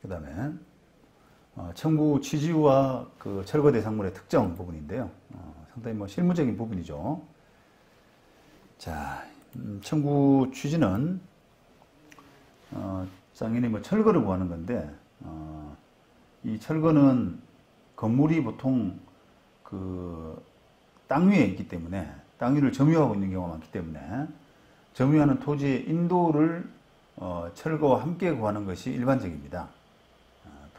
그 다음에 청구 취지와 그 철거 대상물의 특정 부분인데요. 상당히 뭐 실무적인 부분이죠. 자, 청구 취지는 당연히 뭐 철거를 구하는 건데 이 철거는 건물이 보통 그 땅 위에 있기 때문에 땅 위를 점유하고 있는 경우가 많기 때문에 점유하는 토지의 인도를 철거와 함께 구하는 것이 일반적입니다.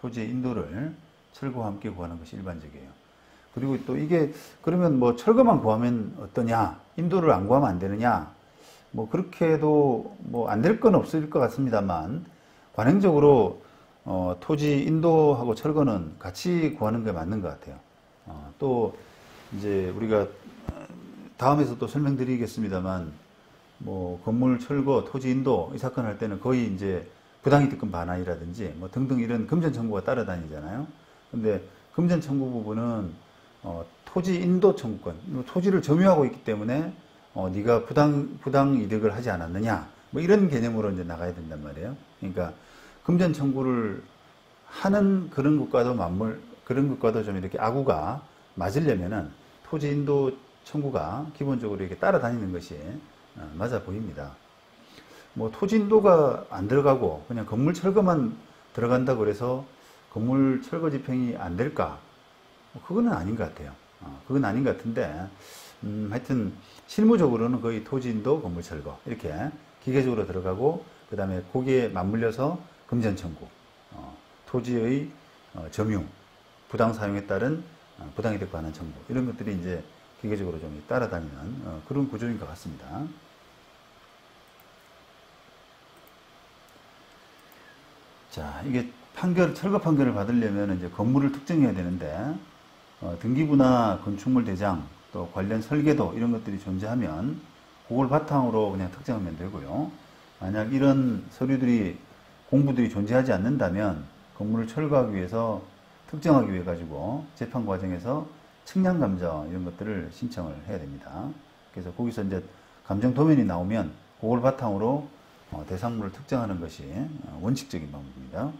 토지의 인도를 철거와 함께 구하는 것이 일반적이에요. 그리고 또 이게 그러면 뭐 철거만 구하면 어떠냐? 인도를 안 구하면 안 되느냐? 뭐 그렇게 해도 뭐 안 될 건 없을 것 같습니다만 관행적으로 토지 인도하고 철거는 같이 구하는 게 맞는 것 같아요. 또 이제 우리가 다음에서 또 설명드리겠습니다만 뭐 건물 철거, 토지 인도 이 사건 할 때는 거의 이제 부당이득금 반환이라든지 뭐 등등 이런 금전 청구가 따라다니잖아요. 근데 금전 청구 부분은 토지 인도 청구권, 토지를 점유하고 있기 때문에 네가 부당 이득을 하지 않았느냐, 뭐 이런 개념으로 이제 나가야 된단 말이에요. 그러니까 금전 청구를 하는 그런 것과도 좀 이렇게 아구가 맞으려면은 토지 인도 청구가 기본적으로 이렇게 따라다니는 것이 맞아 보입니다. 뭐 토지 인도가 안 들어가고 그냥 건물 철거만 들어간다고 해서 건물 철거 집행이 안 될까? 그거는 아닌 것 같아요. 그건 아닌 것 같은데 하여튼 실무적으로는 거의 토지 인도, 건물 철거 이렇게 기계적으로 들어가고 그 다음에 거기에 맞물려서 금전 청구, 토지의 점유, 부당 사용에 따른 부당이득 반환 청구 이런 것들이 이제 기계적으로 좀 따라다니는 그런 구조인 것 같습니다. 자, 이게 철거 판결을 받으려면 이제 건물을 특정해야 되는데 등기부나 건축물 대장 또 관련 설계도 이런 것들이 존재하면 그걸 바탕으로 그냥 특정하면 되고요. 만약 이런 서류들이 공부들이 존재하지 않는다면 건물을 철거하기 위해서 특정하기 위해 가지고 재판 과정에서 측량 감정 이런 것들을 신청을 해야 됩니다. 그래서 거기서 이제 감정 도면이 나오면 그걸 바탕으로 대상물을 특정하는 것이 원칙적인 방법입니다.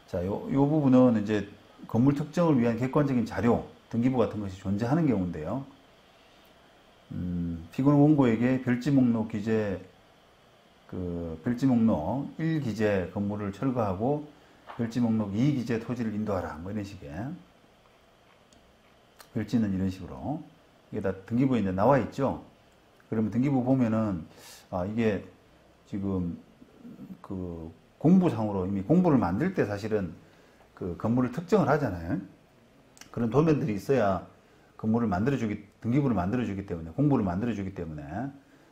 자, 요 부분은 이제 건물 특정을 위한 객관적인 자료, 등기부 같은 것이 존재하는 경우인데요. 피고는 원고에게 별지 목록 1 기재 건물을 철거하고 별지 목록 2 기재 토지를 인도하라. 뭐 이런 식의. 별지는 이런 식으로. 이게 다 등기부에 이제 나와 있죠. 그러면 등기부 보면은, 이게 지금 그 공부상으로 이미 공부를 만들 때 사실은 그 건물을 특정을 하잖아요. 그런 도면들이 있어야 등기부를 만들어주기 때문에, 공부를 만들어주기 때문에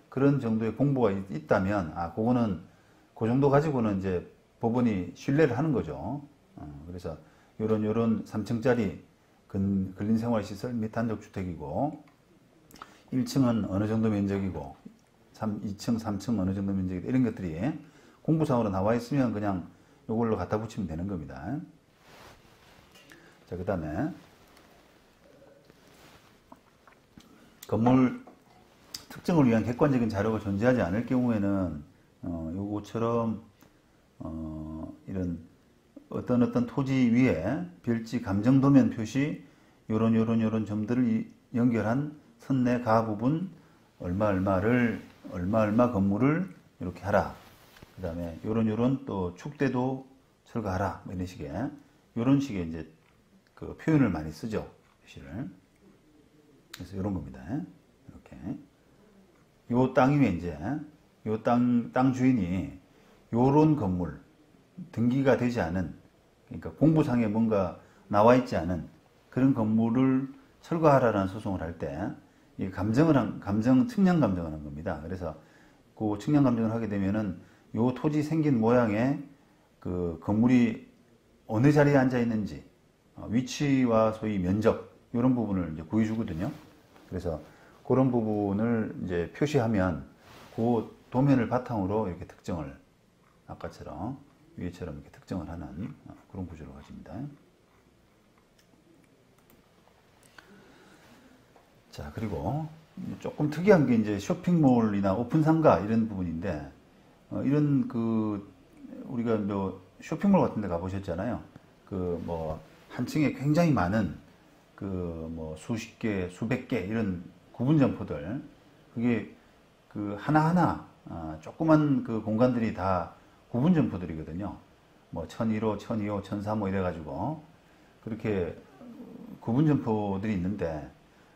그런 정도의 공부가 있다면, 그거는 그 정도 가지고는 이제 법원이 신뢰를 하는 거죠. 그래서 요런 3층짜리 근린생활시설 및 단독주택이고 1층은 어느 정도 면적이고 2층, 3층 어느 정도 면적이고 이런 것들이 공부상으로 나와 있으면 그냥 이걸로 갖다 붙이면 되는 겁니다. 자, 그 다음에 건물 특정을 위한 객관적인 자료가 존재하지 않을 경우에는 요거처럼 이런 어떤 토지 위에 별지 감정도면 표시 요런 점들을 연결한 선내 가 부분 얼마 건물을 이렇게 하라. 그 다음에 요런 또 축대도 철거하라. 뭐 이런 식의 요런 식의 이제 그 표현을 많이 쓰죠. 표시를. 그래서 요런 겁니다. 이렇게. 요 땅 위에 이제 요 땅 주인이 요런 건물 등기가 되지 않은, 그러니까 공부상에 뭔가 나와 있지 않은 그런 건물을 철거하라는 소송을 할 때 이 측량 감정을 하는 겁니다. 그래서 그 측량 감정을 하게 되면은 요 토지 생긴 모양의 그 건물이 어느 자리에 앉아 있는지 위치와 소위 면적 이런 부분을 이제 구해주거든요. 그래서 그런 부분을 이제 표시하면 그 도면을 바탕으로 이렇게 특정을 아까처럼 위에처럼 이렇게 특정을 하는 그런 구조를 가집니다. 자, 그리고 조금 특이한 게 이제 쇼핑몰이나 오픈상가 이런 부분인데, 이런 그 우리가 뭐 쇼핑몰 같은 데 가보셨잖아요. 그 뭐 한 층에 굉장히 많은 그 뭐 수십 개, 수백 개 이런 구분 점포들, 그게 그 하나하나 조그만 그 공간들이 다 구분 점포들이거든요. 뭐 1001호, 1002호, 1003호 이래가지고 그렇게 구분 점포들이 있는데,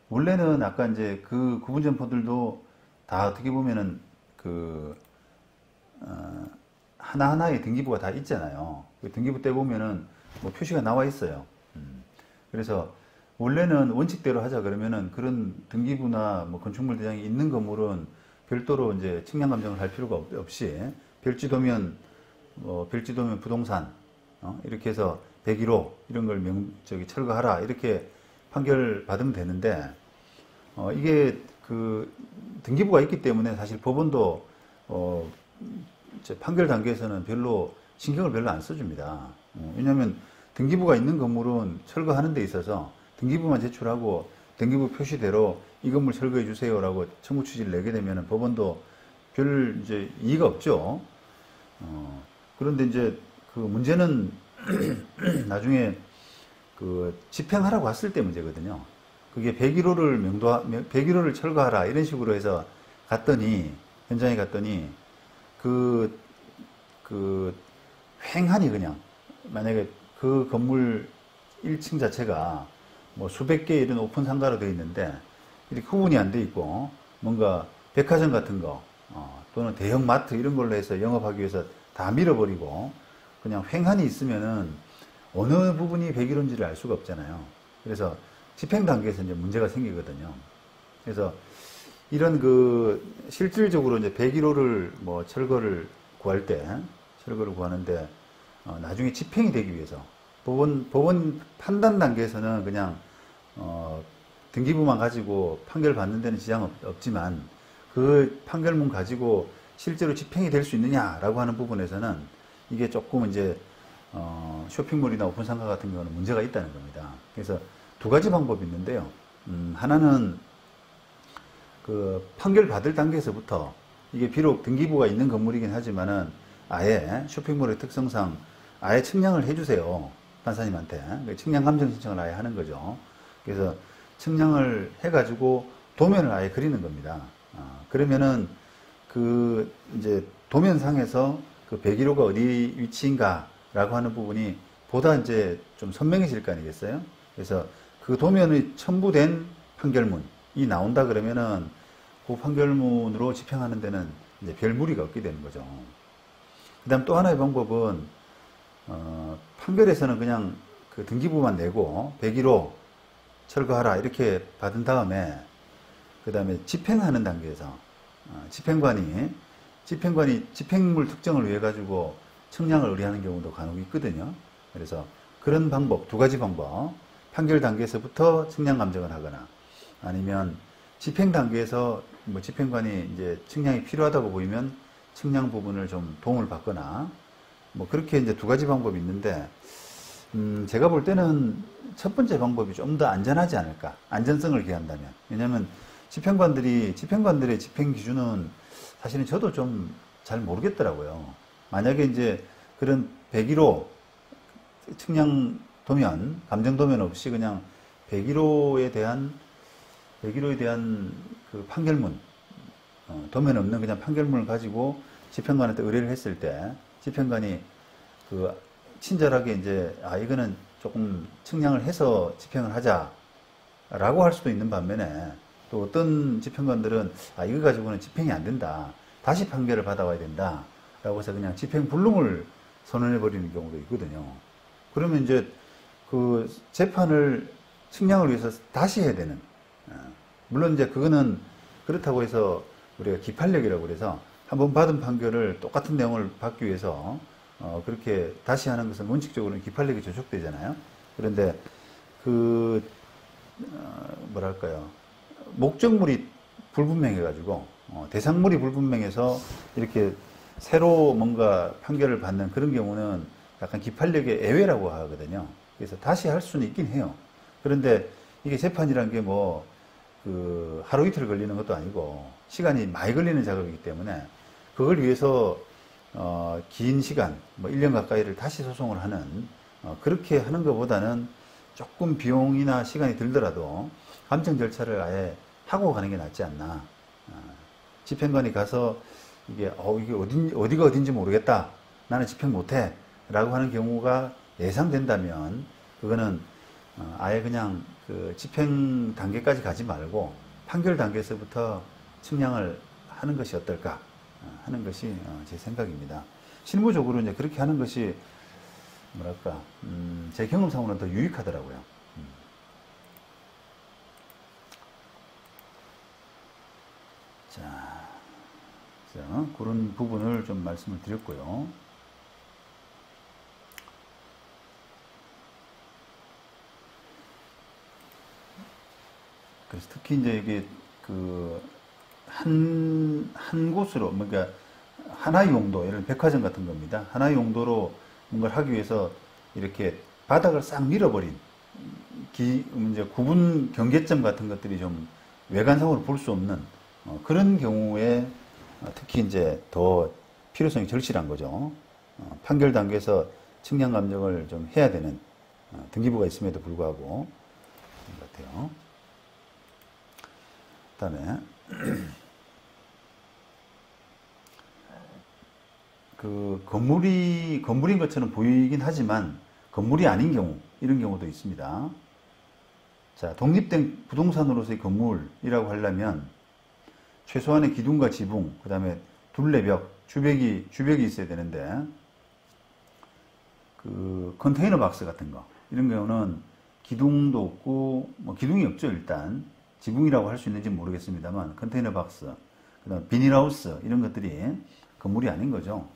원래는 아까 이제 그 구분 점포들도 다 어떻게 보면은 그 하나하나의 등기부가 다 있잖아요. 그 등기부 떼 보면은 뭐 표시가 나와 있어요. 그래서 원래는 원칙대로 하자 그러면은 그런 등기부나 뭐 건축물 대장이 있는 건물은 별도로 이제 측량 감정을 할 필요가 없이 별지도면 별지도면 부동산 이렇게 해서 101호 이런 걸 철거하라 이렇게 판결 받으면 되는데, 이게 그 등기부가 있기 때문에 사실 법원도 판결 단계에서는 신경을 별로 안 써줍니다. 왜냐하면 등기부가 있는 건물은 철거하는 데 있어서 등기부만 제출하고 등기부 표시대로 이 건물 철거해 주세요라고 청구 취지를 내게 되면 법원도 별 이제 이의가 없죠. 그런데 이제 그 문제는 나중에 그 집행하라고 했을 때 문제거든요. 그게 101호를 철거하라 이런 식으로 해서 현장에 갔더니 그 횡하니 그냥, 만약에 그 건물 1층 자체가 뭐 수백 개 이런 오픈 상가로 되어 있는데 이렇게 구분이 안 돼 있고 뭔가 백화점 같은 거 또는 대형 마트 이런 걸로 해서 영업하기 위해서 다 밀어버리고 그냥 횡하니 있으면은 어느 부분이 101호인지를 알 수가 없잖아요. 그래서 집행 단계에서 이제 문제가 생기거든요. 그래서 이런 실질적으로 이제 101호를 뭐 철거를 구하는데 나중에 집행이 되기 위해서 법원 판단 단계에서는 그냥 등기부만 가지고 판결 받는 데는 지장 없지만 그 판결문 가지고 실제로 집행이 될 수 있느냐라고 하는 부분에서는 이게 조금 이제 쇼핑몰이나 오픈상가 같은 경우는 문제가 있다는 겁니다. 그래서 두 가지 방법이 있는데요. 하나는 그 판결 받을 단계에서부터 이게 비록 등기부가 있는 건물이긴 하지만은 아예 쇼핑몰의 특성상 아예 측량을 해주세요. 판사님한테. 측량 감정 신청을 아예 하는 거죠. 그래서 측량을 해가지고 도면을 아예 그리는 겁니다. 그러면은 이제 도면상에서 그 101호가 어디 위치인가라고 하는 부분이 보다 이제 좀 선명해질 거 아니겠어요? 그래서 그 도면이 첨부된 판결문이 나온다 그러면은 그 판결문으로 집행하는 데는 이제 별 무리가 없게 되는 거죠. 그 다음 또 하나의 방법은, 판결에서는 그냥 그 등기부만 내고 101호 철거하라 이렇게 받은 다음에, 그 다음에 집행하는 단계에서, 집행관이 집행물 특정을 위해 가지고 측량을 의뢰하는 경우도 간혹 있거든요. 그래서 그런 방법, 두 가지 방법, 판결 단계에서부터 측량 감정을 하거나 아니면 집행 단계에서 뭐 집행관이 이제 측량이 필요하다고 보이면 측량 부분을 좀 도움을 받거나 뭐 그렇게 이제 두 가지 방법이 있는데, 제가 볼 때는 첫 번째 방법이 좀 더 안전하지 않을까. 안전성을 기한다면. 왜냐하면 집행관들의 집행 기준은 사실은 저도 좀 잘 모르겠더라고요. 만약에 이제 그런 101호 측량 도면, 감정 도면 없이 그냥 101호에 대한 그 판결문, 도면 없는 그냥 판결문을 가지고 집행관한테 의뢰를 했을 때 집행관이 그 친절하게 이제 이거는 조금 측량을 해서 집행을 하자라고 할 수도 있는 반면에, 또 어떤 집행관들은 이거 가지고는 집행이 안 된다, 다시 판결을 받아와야 된다 라고 해서 그냥 집행 불능을 선언해 버리는 경우도 있거든요. 그러면 이제 그 재판을 측량을 위해서 다시 해야 되는, 물론 이제 그거는 그렇다고 해서 우리가 기판력이라고 그래서 한번 받은 판결을 똑같은 내용을 받기 위해서 그렇게 다시 하는 것은 원칙적으로는 기판력이 저촉되잖아요. 그런데 뭐랄까요, 목적물이 불분명해가지고 대상물이 불분명해서 이렇게 새로 뭔가 판결을 받는 그런 경우는 약간 기판력의 예외라고 하거든요. 그래서 다시 할 수는 있긴 해요. 그런데 이게 재판이란 게 하루 이틀 걸리는 것도 아니고 시간이 많이 걸리는 작업이기 때문에 그걸 위해서 긴 시간, 뭐 1년 가까이를 다시 소송을 하는, 그렇게 하는 것보다는 조금 비용이나 시간이 들더라도 감정 절차를 아예 하고 가는 게 낫지 않나. 집행관이 가서 이게 어디가 어딘지 모르겠다. 나는 집행 못해. 라고 하는 경우가 예상된다면 그거는 아예 그냥 그 집행 단계까지 가지 말고 판결 단계에서부터 측량을 하는 것이 어떨까 하는 것이 제 생각입니다. 실무적으로 이제 그렇게 하는 것이 뭐랄까 제 경험상으로는 더 유익하더라고요. 자, 그런 부분을 좀 말씀을 드렸고요. 그래서 특히 이제 이게 한 곳으로, 그러니까 하나의 용도, 예를 들어 백화점 같은 겁니다. 하나의 용도로 뭔가를 하기 위해서 이렇게 바닥을 싹 밀어버린, 이제 구분 경계점 같은 것들이 좀 외관상으로 볼 수 없는 그런 경우에 특히 이제 더 필요성이 절실한 거죠. 판결 단계에서 측량 감정을 좀 해야 되는 등기부가 있음에도 불구하고 그런 것 같아요. 그다음에 그 건물인 것처럼 보이긴 하지만 건물이 아닌 경우, 이런 경우도 있습니다. 자, 독립된 부동산으로서의 건물이라고 하려면 최소한의 기둥과 지붕, 그 다음에 둘레벽, 주벽이 있어야 되는데, 그 컨테이너 박스 같은 거, 이런 경우는 기둥도 없고, 뭐 기둥이 없죠, 일단. 지붕이라고 할 수 있는지 모르겠습니다만, 컨테이너 박스, 그 다음에 비닐하우스, 이런 것들이 건물이 아닌 거죠.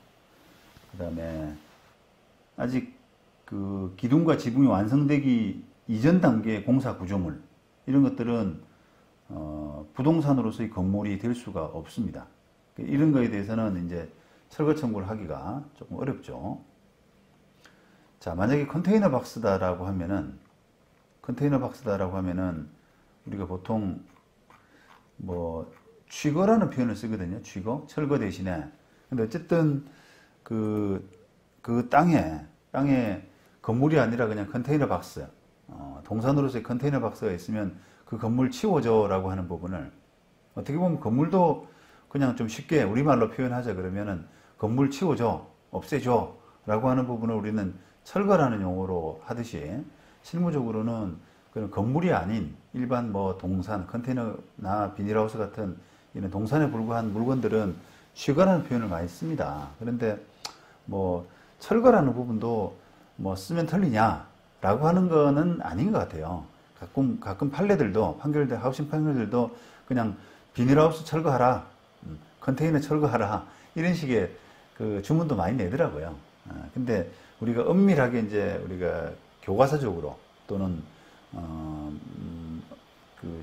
그 다음에 아직 그 기둥과 지붕이 완성되기 이전 단계의 공사 구조물, 이런 것들은 부동산으로서의 건물이 될 수가 없습니다. 이런 거에 대해서는 이제 철거 청구를 하기가 조금 어렵죠. 자, 만약에 컨테이너 박스다라고 하면은 우리가 보통 뭐 취거라는 표현을 쓰거든요. 취거, 철거 대신에. 근데 어쨌든 그 땅에 건물이 아니라 그냥 컨테이너 박스, 동산으로서의 컨테이너 박스가 있으면 그 건물 치워줘라고 하는 부분을, 어떻게 보면 건물도 그냥 좀 쉽게 우리말로 표현하자 그러면은 건물 치워줘, 없애줘 라고 하는 부분을 우리는 철거라는 용어로 하듯이, 실무적으로는 그런 건물이 아닌 일반 뭐 동산, 컨테이너나 비닐하우스 같은 이런 동산에 불과한 물건들은 취거라는 표현을 많이 씁니다. 그런데 뭐 철거라는 부분도 뭐 쓰면 틀리냐라고 하는 거는 아닌 것 같아요. 가끔 판례들도, 하우싱 판례들도 그냥 비닐하우스 철거하라, 컨테이너 철거하라, 이런 식의 그 주문도 많이 내더라고요. 근데 우리가 엄밀하게 이제 우리가 교과서적으로 또는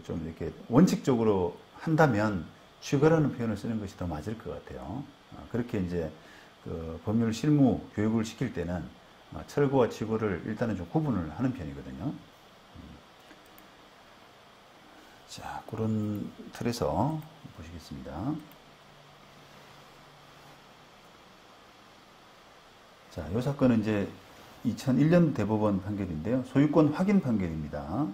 좀 이렇게 원칙적으로 한다면 취거라는 표현을 쓰는 것이 더 맞을 것 같아요. 그렇게 이제 그 법률 실무 교육을 시킬 때는 철거와 취거를 일단은 좀 구분을 하는 편이거든요. 자, 그런 틀에서 보시겠습니다. 자, 이 사건은 이제 2001년 대법원 판결인데요. 소유권 확인 판결입니다.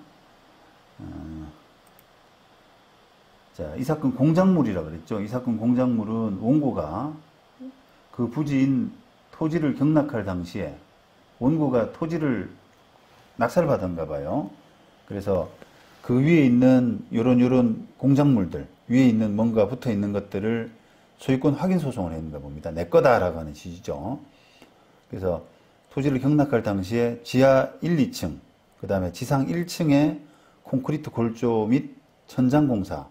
자, 이 사건 공작물이라고 그랬죠. 이 사건 공작물은 원고가 그 부지인 토지를 경락할 당시에 원고가 토지를 낙찰받았나 봐요. 그래서 그 위에 있는 요런 공작물들, 위에 있는 뭔가 붙어 있는 것들을 소유권 확인 소송을 했는가 봅니다. 내 거다라고 하는 취지죠. 그래서 토지를 경락할 당시에 지하 1, 2층, 그 다음에 지상 1층에 콘크리트 골조 및 천장 공사,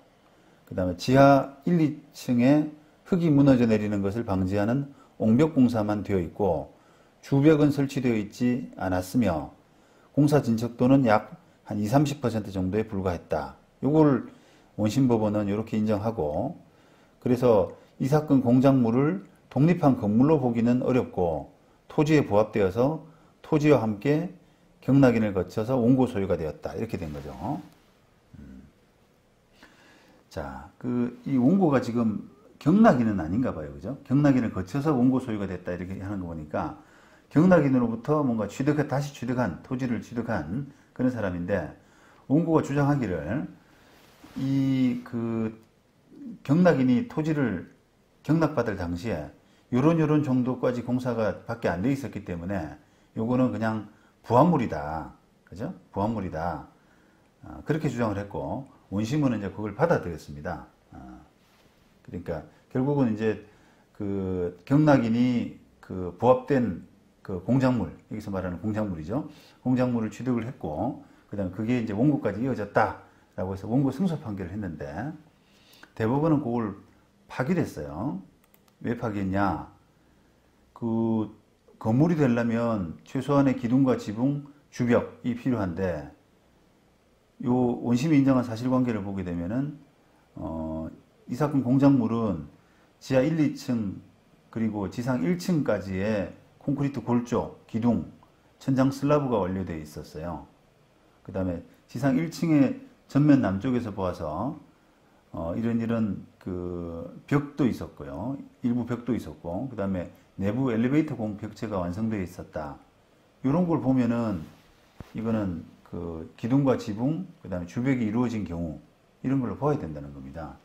그 다음에 지하 1, 2층에 흙이 무너져 내리는 것을 방지하는 옹벽 공사만 되어 있고 주벽은 설치되어 있지 않았으며 공사 진척도는 약 한 20, 30% 정도에 불과했다. 이걸 원심법원은 이렇게 인정하고, 그래서 이 사건 공작물을 독립한 건물로 보기는 어렵고 토지에 부합되어서 토지와 함께 경락인을 거쳐서 원고 소유가 되었다. 이렇게 된 거죠. 자, 이 원고가 지금 경락인은 아닌가 봐요. 그죠? 경락인을 거쳐서 원고 소유가 됐다 이렇게 하는 거 보니까 경락인으로부터 뭔가 다시 취득한, 토지를 취득한 그런 사람인데, 원고가 주장하기를 경락인이 토지를 경락받을 당시에 요런 정도까지 공사가 밖에 안 돼 있었기 때문에 요거는 그냥 부합물이다. 그죠? 부합물이다. 그렇게 주장을 했고, 원심은 이제 그걸 받아들였습니다. 그러니까 결국은 이제 그 경락인이 그 부합된 그 공작물, 여기서 말하는 공작물이죠. 공작물을 취득을 했고, 그 다음에 그게 이제 원고까지 이어졌다라고 해서 원고 승소 판결을 했는데, 대법원은 그걸 파기했어요. 왜 파기했냐? 그 건물이 되려면 최소한의 기둥과 지붕, 주벽이 필요한데, 요 원심이 인정한 사실관계를 보게 되면은 이 사건 공작물은 지하 1, 2층 그리고 지상 1층까지의 콘크리트 골조, 기둥, 천장 슬라브가 완료되어 있었어요. 그 다음에 지상 1층의 전면 남쪽에서 보아서 이런 그 벽도 있었고요. 일부 벽도 있었고, 그 다음에 내부 엘리베이터 공 벽체가 완성되어 있었다. 이런 걸 보면은 이거는 그 기둥과 지붕, 그 다음에 주벽이 이루어진 경우 이런 걸로 봐야 된다는 겁니다.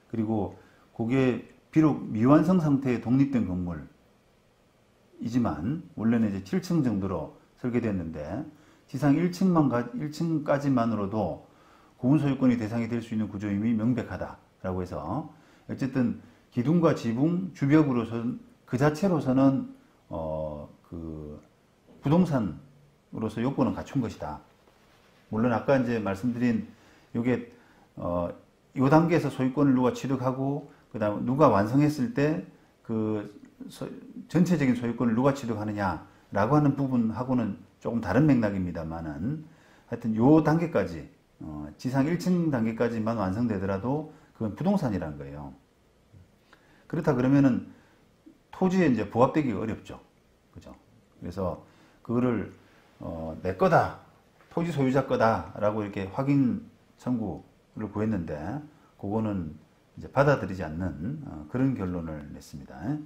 그리고 그게 비록 미완성 상태의 독립된 건물이지만 원래는 이제 7층 정도로 설계됐는데 지상 1층까지만으로도 구분 소유권이 대상이 될 수 있는 구조임이 명백하다라고 해서 어쨌든 기둥과 지붕, 주벽으로서는 그 자체로서는 그 부동산으로서 요건은 갖춘 것이다. 물론 아까 이제 말씀드린 요게 요 단계에서 소유권을 누가 취득하고 그다음에 누가 완성했을 때 그 전체적인 소유권을 누가 취득하느냐라고 하는 부분하고는 조금 다른 맥락입니다만은 하여튼 요 단계까지 지상 1층 단계까지만 완성되더라도 그건 부동산이라는 거예요. 그렇다 그러면은 토지에 이제 부합되기가 어렵죠. 그죠? 그래서 그거를 내 거다, 토지 소유자 거다라고 이렇게 확인 청구를 구했는데 그거는 이제 받아들이지 않는 그런 결론을 냈습니다.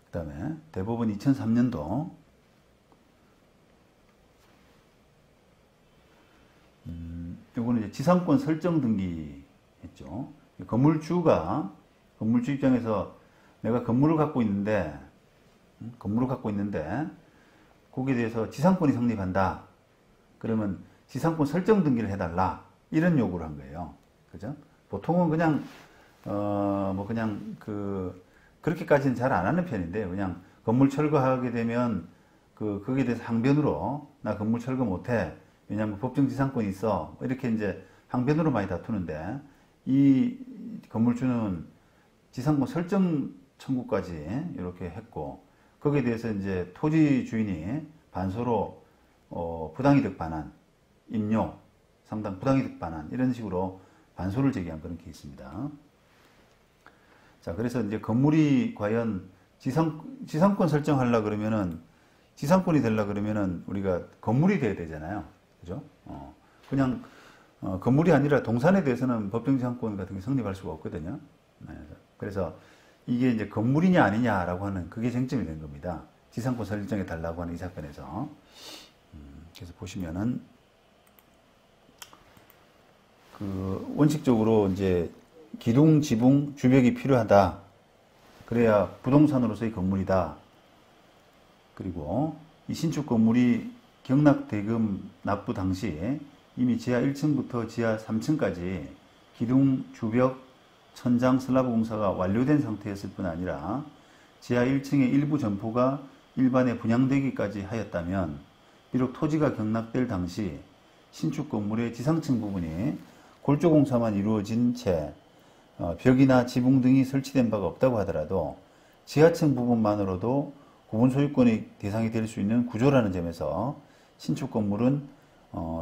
그 다음에 대법원 2003년도 요거는 이제 지상권 설정 등기 했죠. 건물주 입장에서 내가 건물을 갖고 있는데 거기에 대해서 지상권이 성립한다. 그러면 지상권 설정 등기를 해달라. 이런 요구를 한 거예요. 그죠? 보통은 그냥 그렇게까지는 잘 안 하는 편인데, 그냥 건물 철거하게 되면 거기에 대해서 항변으로 나 건물 철거 못해. 왜냐하면 법정 지상권이 있어. 이렇게 이제 항변으로 많이 다투는데, 이 건물주는 지상권 설정 청구까지 이렇게 했고, 거기에 대해서 이제 토지 주인이 반소로 부당이득 반환, 임료, 상당 부당이득 반환 이런 식으로 반소를 제기한 그런 케이스입니다. 자, 그래서 이제 건물이 과연 지상권 설정하려 그러면은 지상권이 되려 그러면은 우리가 건물이 돼야 되잖아요. 그죠? 그냥 건물이 아니라 동산에 대해서는 법정 지상권 같은 게 성립할 수가 없거든요. 네, 그래서 이게 이제 건물이냐 아니냐라고 하는 그게 쟁점이 된 겁니다. 지상권 설정해 달라고 하는 이 사건에서. 그래서 보시면은 원칙적으로 이제 기둥, 지붕, 주벽이 필요하다. 그래야 부동산으로서의 건물이다. 그리고 이 신축 건물이 경락대금 납부 당시 이미 지하 1층부터 지하 3층까지 기둥, 주벽, 천장, 슬라브 공사가 완료된 상태였을 뿐 아니라 지하 1층의 일부 점포가 일반에 분양되기까지 하였다면 비록 토지가 경락될 당시 신축 건물의 지상층 부분이 골조 공사만 이루어진 채 벽이나 지붕 등이 설치된 바가 없다고 하더라도 지하층 부분만으로도 구분 소유권의 대상이 될 수 있는 구조라는 점에서 신축 건물은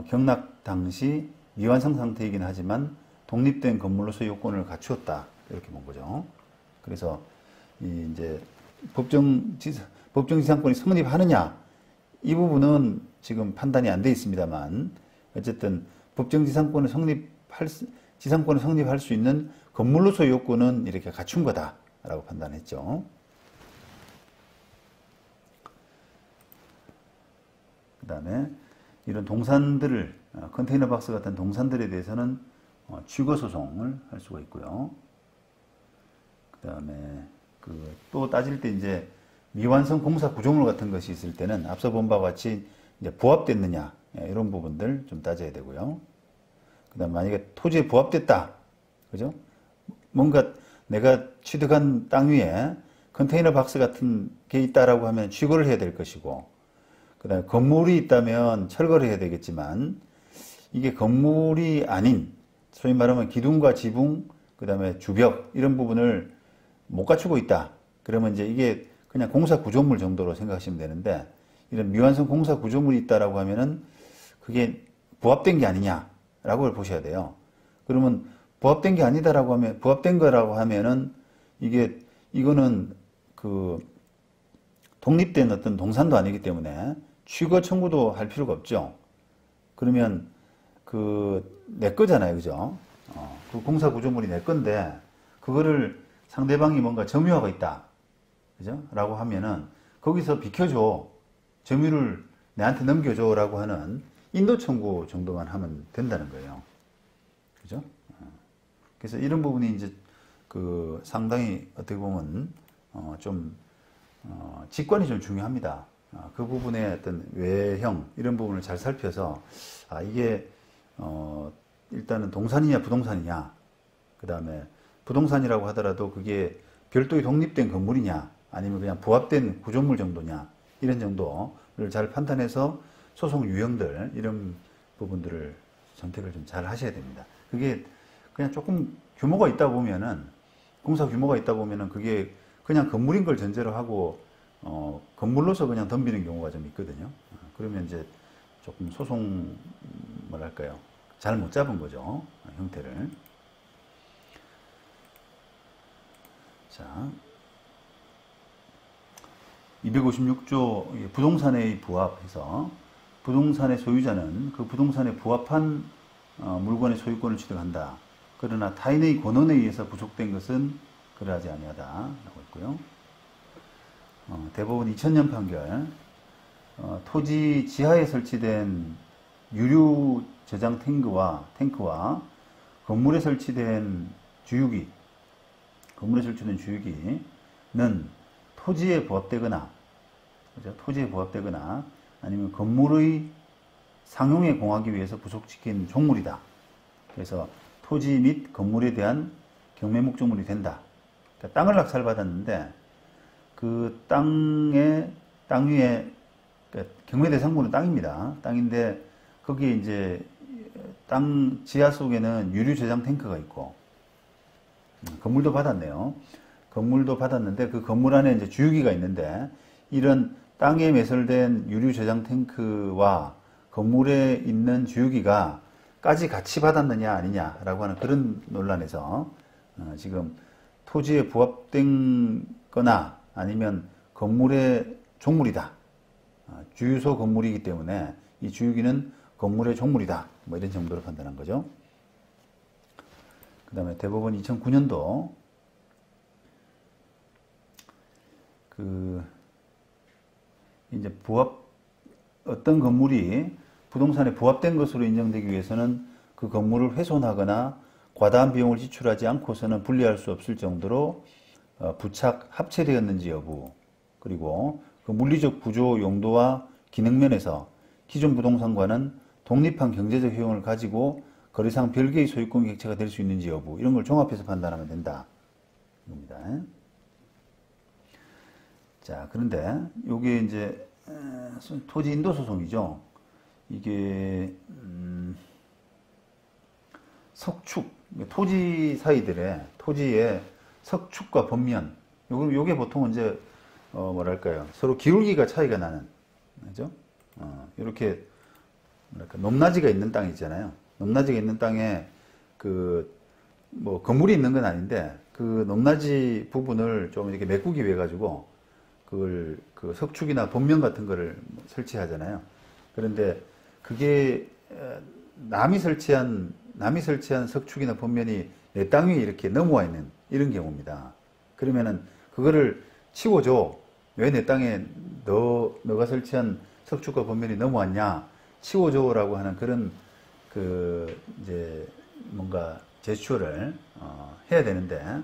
경락 당시 미완성 상태이긴 하지만 독립된 건물로서 요건을 갖추었다 이렇게 본 거죠. 그래서 이제 법정 지상권이 성립하느냐 이 부분은 지금 판단이 안 돼 있습니다만 어쨌든 법정 지상권을 지상권을 성립할 수 있는 건물로서의 요건은 이렇게 갖춘 거다라고 판단했죠. 그 다음에 이런 동산들을, 컨테이너 박스 같은 동산들에 대해서는 취거 소송을 할 수가 있고요. 그 다음에 또 따질 때 이제 미완성 공사 구조물 같은 것이 있을 때는 앞서 본 바와 같이 이제 부합됐느냐, 이런 부분들 좀 따져야 되고요. 그 다음 만약에 토지에 부합됐다, 그죠? 뭔가 내가 취득한 땅 위에 컨테이너 박스 같은 게 있다라고 하면 취거를 해야 될 것이고, 그 다음에 건물이 있다면 철거를 해야 되겠지만, 이게 건물이 아닌, 소위 말하면 기둥과 지붕, 그 다음에 주벽, 이런 부분을 못 갖추고 있다. 그러면 이제 이게 그냥 공사 구조물 정도로 생각하시면 되는데, 이런 미완성 공사 구조물이 있다라고 하면은 그게 부합된 게 아니냐라고 보셔야 돼요. 그러면 부합된 게 아니다라고 하면, 부합된 거라고 하면은 이거는 독립된 어떤 동산도 아니기 때문에 취거 청구도 할 필요가 없죠. 그러면 내 거잖아요. 그죠? 그 공사 구조물이 내 건데, 그거를 상대방이 뭔가 점유하고 있다. 그죠? 라고 하면은, 거기서 비켜줘. 점유를 내한테 넘겨줘. 라고 하는 인도 청구 정도만 하면 된다는 거예요. 그죠? 그래서 이런 부분이 이제 상당히 어떻게 보면, 직관이 좀 중요합니다. 그 부분의 어떤 외형, 이런 부분을 잘 살펴서, 이게, 일단은 동산이냐, 부동산이냐, 그 다음에 부동산이라고 하더라도 그게 별도의 독립된 건물이냐, 아니면 그냥 부합된 구조물 정도냐, 이런 정도를 잘 판단해서 소송 유형들, 이런 부분들을 선택을 좀 잘 하셔야 됩니다. 그게 그냥 조금 규모가 있다 보면은, 공사 규모가 있다 보면은 그게 그냥 건물인 걸 전제로 하고, 건물로서 그냥 덤비는 경우가 좀 있거든요. 그러면 이제 조금 소송, 뭐랄까요, 잘 못 잡은 거죠. 형태를. 자, 256조 부동산에 부합해서 부동산의 소유자는 그 부동산에 부합한 물건의 소유권을 취득한다. 그러나 타인의 권한에 의해서 부속된 것은 그러하지 아니하다라고 했고요. 대법원 2000년 판결, 토지 지하에 설치된 유류 저장 탱크와 건물에 설치된 주유기는 토지에 부합되거나, 그죠? 토지에 부합되거나 아니면 건물의 상용에 공하기 위해서 부속시킨 종물이다. 그래서 토지 및 건물에 대한 경매 목적물이 된다. 그러니까 땅을 낙찰받았는데 그 땅 위에, 그러니까 경매 대상물은 땅입니다. 땅인데 거기에 이제 땅 지하 속에는 유류 저장 탱크가 있고, 건물도 받았네요. 건물도 받았는데 그 건물 안에 이제 주유기가 있는데, 이런 땅에 매설된 유류 저장 탱크와 건물에 있는 주유기가 까지 같이 받았느냐 아니냐라고 하는 그런 논란에서 지금 토지에 부합된 거나 아니면 건물의 종물이다. 주유소 건물이기 때문에 이 주유기는 건물의 종물이다. 뭐 이런 정도로 판단한 거죠. 그 다음에 대법원 2009년도 이제 어떤 건물이 부동산에 부합된 것으로 인정되기 위해서는 그 건물을 훼손하거나 과다한 비용을 지출하지 않고서는 분리할 수 없을 정도로 부착, 합체되었는지 여부, 그리고 그 물리적 구조 용도와 기능면에서 기존 부동산과는 독립한 경제적 효용을 가지고 거래상 별개의 소유권 객체가 될 수 있는지 여부, 이런 걸 종합해서 판단하면 된다. 입니다. 자, 그런데 요게 이제 토지 인도 소송이죠. 이게 석축, 토지 사이들의 토지의 석축과 범면, 요게 보통 이제 뭐랄까요, 서로 기울기가 차이가 나는, 그죠? 이렇게 뭐랄까, 높낮이가 있는 땅 있잖아요. 높낮이가 있는 땅에 뭐 건물이 있는 건 아닌데 그 높낮이 부분을 좀 이렇게 메꾸기 위해 가지고 그 석축이나 범면 같은 거를 설치하잖아요. 그런데 그게 남이 설치한 남이 설치한 석축이나 봇면이 내 땅 위에 이렇게 넘어와 있는 이런 경우입니다. 그러면은 그거를 치워줘. 왜 내 땅에 너가 설치한 석축과 봇면이 넘어왔냐? 치워줘라고 하는 그런 이제 뭔가 제스처를 해야 되는데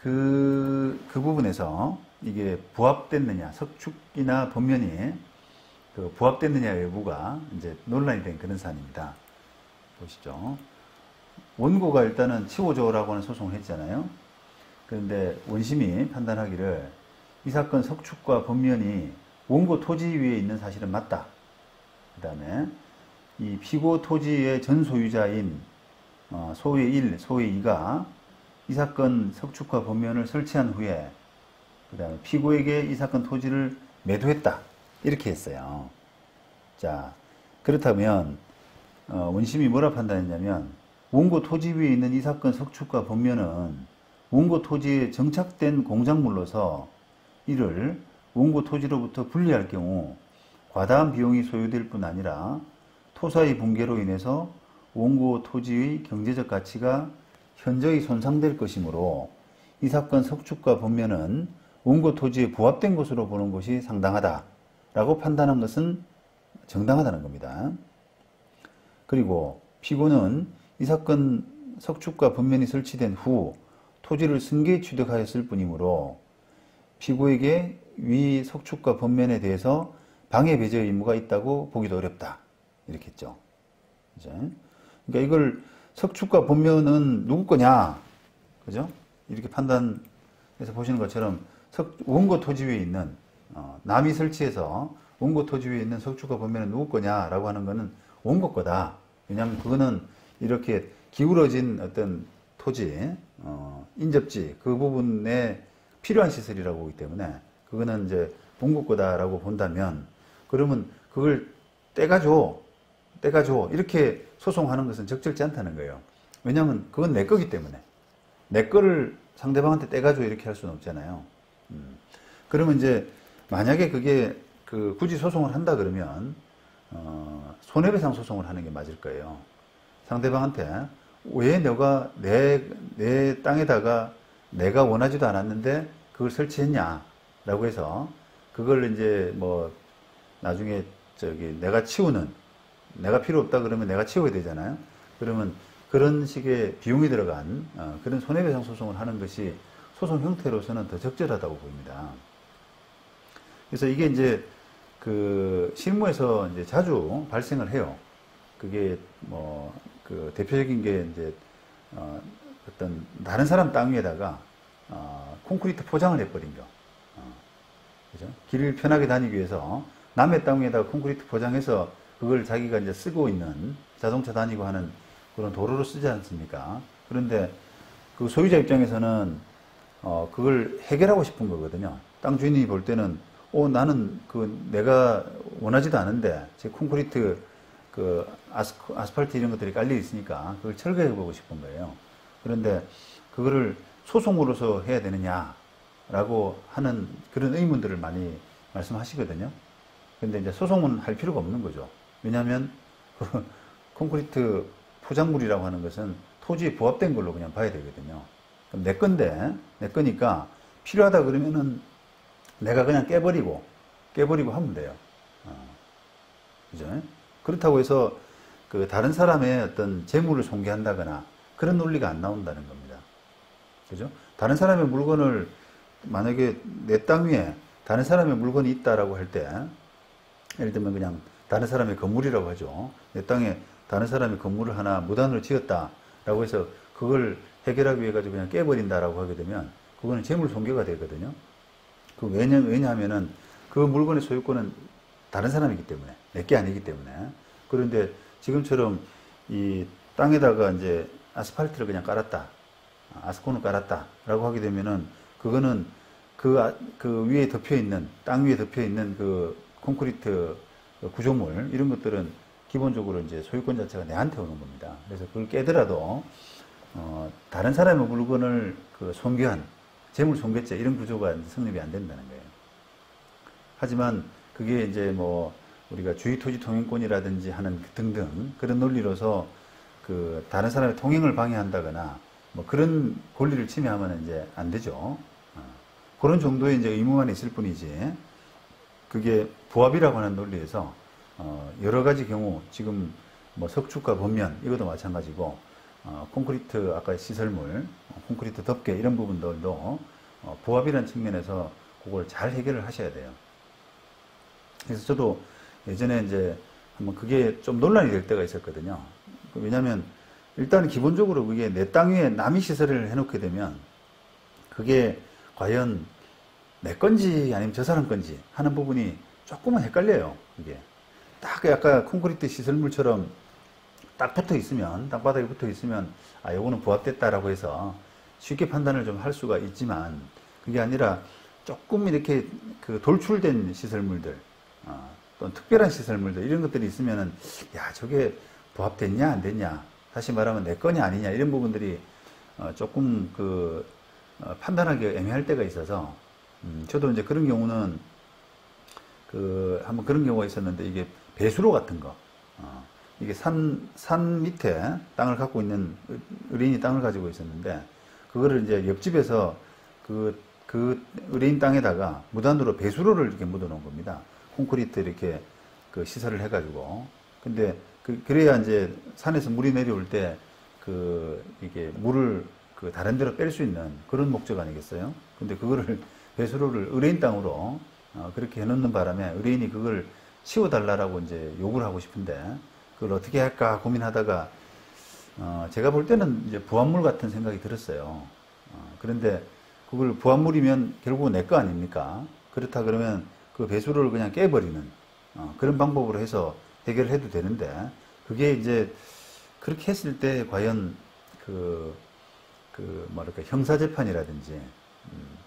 그 부분에서 이게 부합됐느냐, 석축이나 봇면이 부합됐느냐 여부가 이제 논란이 된 그런 사안입니다. 보시죠. 원고가 일단은 치워줘라고 하는 소송을 했잖아요. 그런데 원심이 판단하기를 이 사건 석축과 봇면이 원고 토지 위에 있는 사실은 맞다. 그 다음에 이 피고 토지의 전 소유자인 소의 1, 소의 2가 이 사건 석축과 봇면을 설치한 후에 그 다음에 피고에게 이 사건 토지를 매도했다. 이렇게 했어요. 자, 그렇다면 원심이 뭐라 판단했냐면 원고 토지 위에 있는 이 사건 석축과 봇면은 원고 토지에 정착된 공작물로서 이를 원고 토지로부터 분리할 경우 과다한 비용이 소요될 뿐 아니라 토사의 붕괴로 인해서 원고 토지의 경제적 가치가 현저히 손상될 것이므로 이 사건 석축과 봇면은 원고 토지에 부합된 것으로 보는 것이 상당하다라고 판단한 것은 정당하다는 겁니다. 그리고 피고는 이 사건 석축과 봇면이 설치된 후 토지를 승계 취득하였을 뿐이므로 피고에게 위 석축과 봇면에 대해서 방해 배제 의무가 있다고 보기도 어렵다. 이렇게 했죠. 이제 그러니까 이걸 석축과 봇면은 누구 거냐? 그죠? 이렇게 판단해서 보시는 것처럼 원고 토지 위에 있는 남이 설치해서 원고 토지 위에 있는 석축과 봇면은 누구 거냐라고 하는 거는 원고 거다. 왜냐하면 그거는 이렇게 기울어진 어떤 토지, 인접지 그 부분에 필요한 시설이라고 보기 때문에 그거는 이제 원고 거다라고 본다면 그러면 그걸 떼가줘 이렇게 소송하는 것은 적절치 않다는 거예요. 왜냐하면 그건 내 거기 때문에 내 거를 상대방한테 떼가줘 이렇게 할 수는 없잖아요. 그러면 이제 만약에 그게 굳이 소송을 한다 그러면 손해배상 소송을 하는 게 맞을 거예요. 상대방한테 왜 너가 내 땅에다가 내가 원하지도 않았는데 그걸 설치했냐 라고 해서 그걸 이제 뭐 나중에 내가 치우는 내가 필요 없다 그러면 내가 치워야 되잖아요. 그러면 그런 식의 비용이 들어간 그런 손해배상 소송을 하는 것이 소송 형태로서는 더 적절하다고 보입니다. 그래서 이게 이제 실무에서 이제 자주 발생을 해요. 그게 대표적인 게 이제 어떤 다른 사람 땅 위에다가 콘크리트 포장을 해버린 거. 그죠? 길을 편하게 다니기 위해서 남의 땅 위에다가 콘크리트 포장해서 그걸 자기가 이제 쓰고 있는 자동차 다니고 하는 그런 도로로 쓰지 않습니까? 그런데 그 소유자 입장에서는 그걸 해결하고 싶은 거거든요. 땅 주인이 볼 때는 나는 내가 원하지도 않은데 제 콘크리트 아스팔트 이런 것들이 깔려 있으니까 그걸 철거해 보고 싶은 거예요. 그런데 그거를 소송으로서 해야 되느냐라고 하는 그런 의문들을 많이 말씀하시거든요. 근데 이제 소송은 할 필요가 없는 거죠. 왜냐하면 콘크리트 포장물이라고 하는 것은 토지에 부합된 걸로 그냥 봐야 되거든요. 그럼 내 건데, 내 거니까 필요하다 그러면은 내가 그냥 깨버리고 하면 돼요. 그죠? 그렇다고 해서 다른 사람의 어떤 재물을 손괴한다거나 그런 논리가 안 나온다는 겁니다. 그죠? 다른 사람의 물건을 만약에 내 땅 위에 다른 사람의 물건이 있다라고 할 때, 예를 들면 그냥 다른 사람의 건물이라고 하죠. 내 땅에 다른 사람의 건물을 하나 무단으로 지었다라고 해서 그걸 해결하기 위해 가지고 그냥 깨버린다라고 하게 되면 그거는 재물 손괴가 되거든요. 왜냐하면은 그 물건의 소유권은 다른 사람이기 때문에, 내게 아니기 때문에. 그런데 지금처럼 이 땅에다가 이제 아스팔트를 그냥 깔았다, 아스콘을 깔았다라고 하게 되면은 그거는 그 위에 덮여있는, 땅 위에 덮여있는 그 콘크리트 구조물, 이런 것들은 기본적으로 이제 소유권 자체가 내한테 오는 겁니다. 그래서 그걸 깨더라도, 다른 사람의 물건을 손괴한, 재물 손괴죄, 이런 구조가 성립이 안 된다는 거예요. 하지만 그게 이제 우리가 주의토지 통행권이라든지 하는 등등 그런 논리로서 그 다른 사람의 통행을 방해한다거나 뭐 그런 권리를 침해하면 이제 안 되죠. 그런 정도의 이제 의무만 있을 뿐이지, 그게 부합이라고 하는 논리에서 여러 가지 경우, 지금 뭐 석축과 봇면 이것도 마찬가지고, 콘크리트 아까 시설물, 콘크리트 덮개 이런 부분들도 부합이라는 측면에서 그걸 잘 해결을 하셔야 돼요. 그래서 저도 예전에 이제 한번 그게 좀 논란이 될 때가 있었거든요. 왜냐하면 일단 기본적으로 그게 내 땅 위에 남이 시설을 해놓게 되면 그게 과연 내 건지 아니면 저 사람 건지 하는 부분이 조금은 헷갈려요. 이게 딱 아까 콘크리트 시설물처럼 딱 붙어 있으면, 땅바닥에 붙어 있으면 아 요거는 부합됐다라고 해서 쉽게 판단을 좀 할 수가 있지만, 그게 아니라 조금 이렇게 그 돌출된 시설물들, 또 특별한 시설물들 이런 것들이 있으면은 야 저게 부합됐냐 안 됐냐, 다시 말하면 내 건이 아니냐, 이런 부분들이 조금 그 판단하기 애매할 때가 있어서, 저도 이제 그런 경우는 그 한번 그런 경우가 있었는데, 이게 배수로 같은 거, 이게 산 밑에 땅을 갖고 있는 의뢰인이 땅을 가지고 있었는데, 그거를 이제 옆집에서 그 의뢰인 땅에다가 무단으로 배수로를 이렇게 묻어 놓은 겁니다. 콘크리트 이렇게 그 시설을 해가지고. 근데 그래야 이제 산에서 물이 내려올 때 이게 물을 그 다른 데로 뺄 수 있는 그런 목적 아니겠어요? 근데 그거를 배수로를 의뢰인 땅으로 그렇게 해놓는 바람에 의뢰인이 그걸 치워달라고 이제 요구를 하고 싶은데, 그걸 어떻게 할까 고민하다가 제가 볼 때는 이제 부합물 같은 생각이 들었어요. 그런데 그걸 부합물이면 결국은 내 거 아닙니까? 그렇다 그러면 그 배수로를 그냥 깨버리는 그런 방법으로 해서 해결을 해도 되는데, 그게 이제 그렇게 했을 때 과연 뭐랄까 형사재판이라든지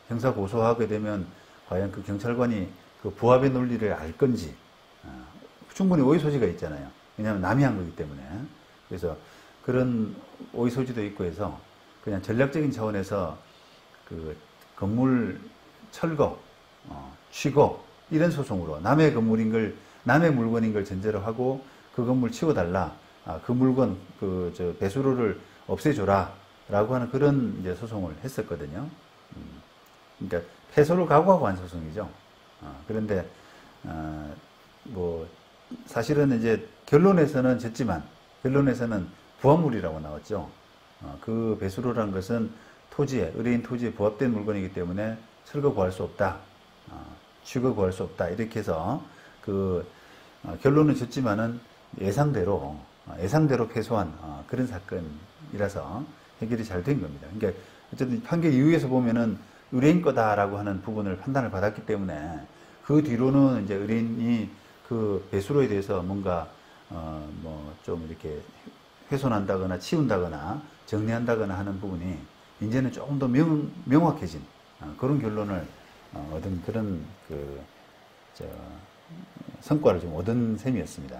형사 고소하게 되면 과연 그 경찰관이 그 부합의 논리를 알 건지, 충분히 오해 소지가 있잖아요. 왜냐하면 남이 한 거기 때문에. 그래서 그런 오해 소지도 있고 해서 그냥 전략적인 차원에서 그 건물 철거, 취고 이런 소송으로 남의 건물인 걸, 남의 물건인 걸 전제로 하고 그 건물 치워달라, 그 물건 저 배수로를 없애줘라 라고 하는 그런 이제 소송을 했었거든요. 그러니까 패소를 각오하고 한 소송이죠. 그런데 뭐 사실은 이제 결론에서는 졌지만, 결론에서는 부합물이라고 나왔죠. 그 배수로란 것은 의뢰인 토지에 부합된 물건이기 때문에 철거 구할 수 없다, 취거 구할 수 없다, 이렇게 해서 결론은 졌지만은 예상대로 패소한 그런 사건이라서 해결이 잘 된 겁니다. 그러니까 어쨌든 판결 이후에서 보면은 의뢰인 거다라고 하는 부분을 판단을 받았기 때문에, 그 뒤로는 이제 의뢰인이 그 배수로에 대해서 뭔가 뭐 좀 이렇게 훼손한다거나 치운다거나 정리한다거나 하는 부분이 이제는 조금 더 명확해진 그런 결론을 얻은 그런 성과를 좀 얻은 셈이었습니다.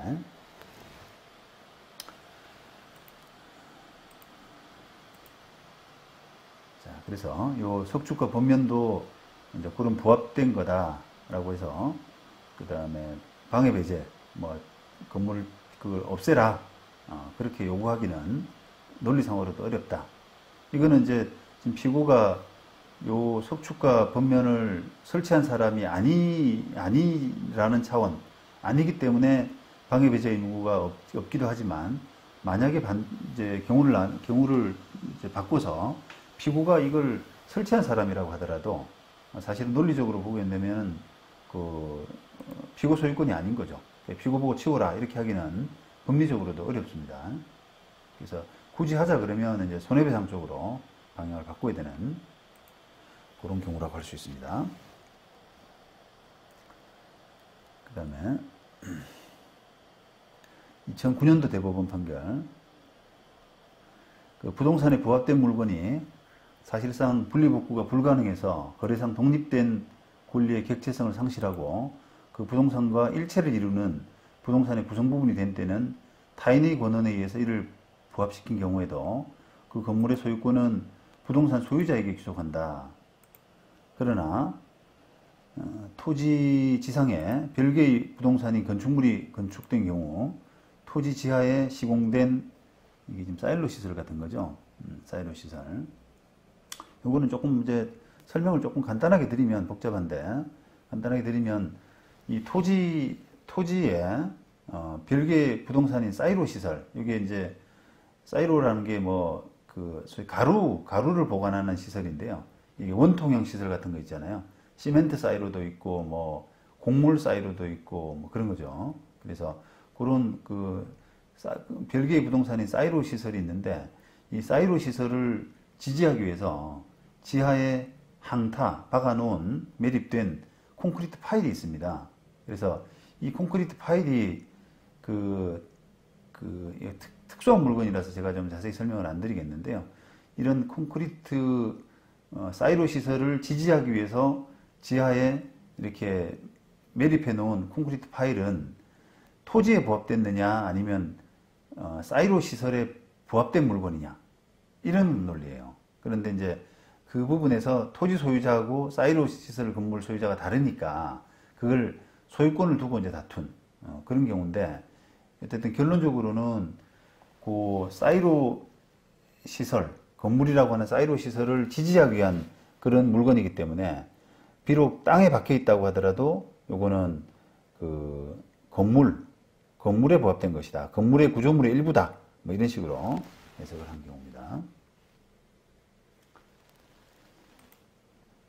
자, 그래서 요 석축과 봇면도 이제 그런 부합된 거다라고 해서, 그 다음에 방해 배제, 뭐 건물 그걸 없애라, 그렇게 요구하기는 논리상으로도 어렵다. 이거는 이제 지금 피고가 요 석축과 봇면을 설치한 사람이 아니라는 차원, 아니기 때문에 방해 배제 의무가 없기도 하지만, 만약에 이제 경우를 이제 바꿔서 피고가 이걸 설치한 사람이라고 하더라도 사실은 논리적으로 보게 되면 피고 소유권이 아닌 거죠. 피고 보고 치워라 이렇게 하기는 법리적으로도 어렵습니다. 그래서 굳이 하자 그러면 이제 손해배상 쪽으로 방향을 바꿔야 되는 그런 경우라고 할 수 있습니다. 그 다음에 2009년도 대법원 판결, 부동산에 부합된 물건이 사실상 분리복구가 불가능해서 거래상 독립된 권리의 객체성을 상실하고 그 부동산과 일체를 이루는 부동산의 구성 부분이 된 때는 타인의 권한에 의해서 이를 부합시킨 경우에도 그 건물의 소유권은 부동산 소유자에게 귀속한다. 그러나 토지 지상에 별개의 부동산인 건축물이 건축된 경우 토지 지하에 시공된 이게 지금 사일로 시설 같은 거죠. 사일로 시설. 요거는 조금 이제 설명을 조금 간단하게 드리면, 복잡한데 간단하게 드리면, 이 토지에 별개 부동산인 사이로 시설, 이게 이제 사이로라는 게 뭐 그 소위 가루를 보관하는 시설인데요. 이게 원통형 시설 같은 거 있잖아요. 시멘트 사이로도 있고 뭐 곡물 사이로도 있고 뭐 그런 거죠. 그래서 그런 별개의 부동산인 사이로 시설이 있는데, 이 사이로 시설을 지지하기 위해서 지하에 항타 박아놓은 매립된 콘크리트 파일이 있습니다. 그래서 이 콘크리트 파일이 특수한 물건이라서 제가 좀 자세히 설명을 안 드리겠는데요. 이런 콘크리트 사이로 시설을 지지하기 위해서 지하에 이렇게 매립해 놓은 콘크리트 파일은 토지에 부합됐느냐 아니면 사이로 시설에 부합된 물건이냐, 이런 논리예요. 그런데 이제 그 부분에서 토지 소유자하고 사이로 시설 건물 소유자가 다르니까 그걸 소유권을 두고 이제 다툰 그런 경우인데, 어쨌든 결론적으로는 그 사이로 시설, 건물이라고 하는 사이로 시설을 지지하기 위한 그런 물건이기 때문에, 비록 땅에 박혀 있다고 하더라도 요거는 그 건물에 부합된 것이다, 건물의 구조물의 일부다, 뭐 이런 식으로 해석을 한 경우입니다.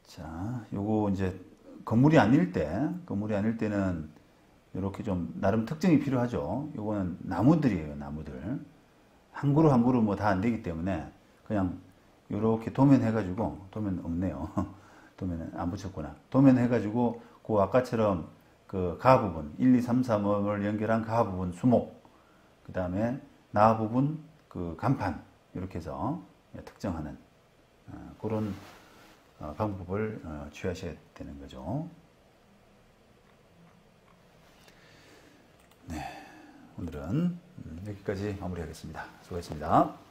자, 요거 이제 건물이 아닐 때는 이렇게 좀 나름 특징이 필요하죠. 요거는 나무들이에요, 나무들. 한 그루 한 그루 뭐 다 안 되기 때문에 그냥 요렇게 도면해가지고, 도면 없네요. 도면은 안 붙였구나. 도면해가지고 그 아까처럼 그 가 부분 1, 2, 3, 4을 연결한 가 부분 수목, 그 다음에 나 부분 그 간판, 이렇게 해서 특정하는 그런 방법을 취하셔야 되는 거죠. 네, 오늘은 여기까지 마무리하겠습니다. 수고하셨습니다.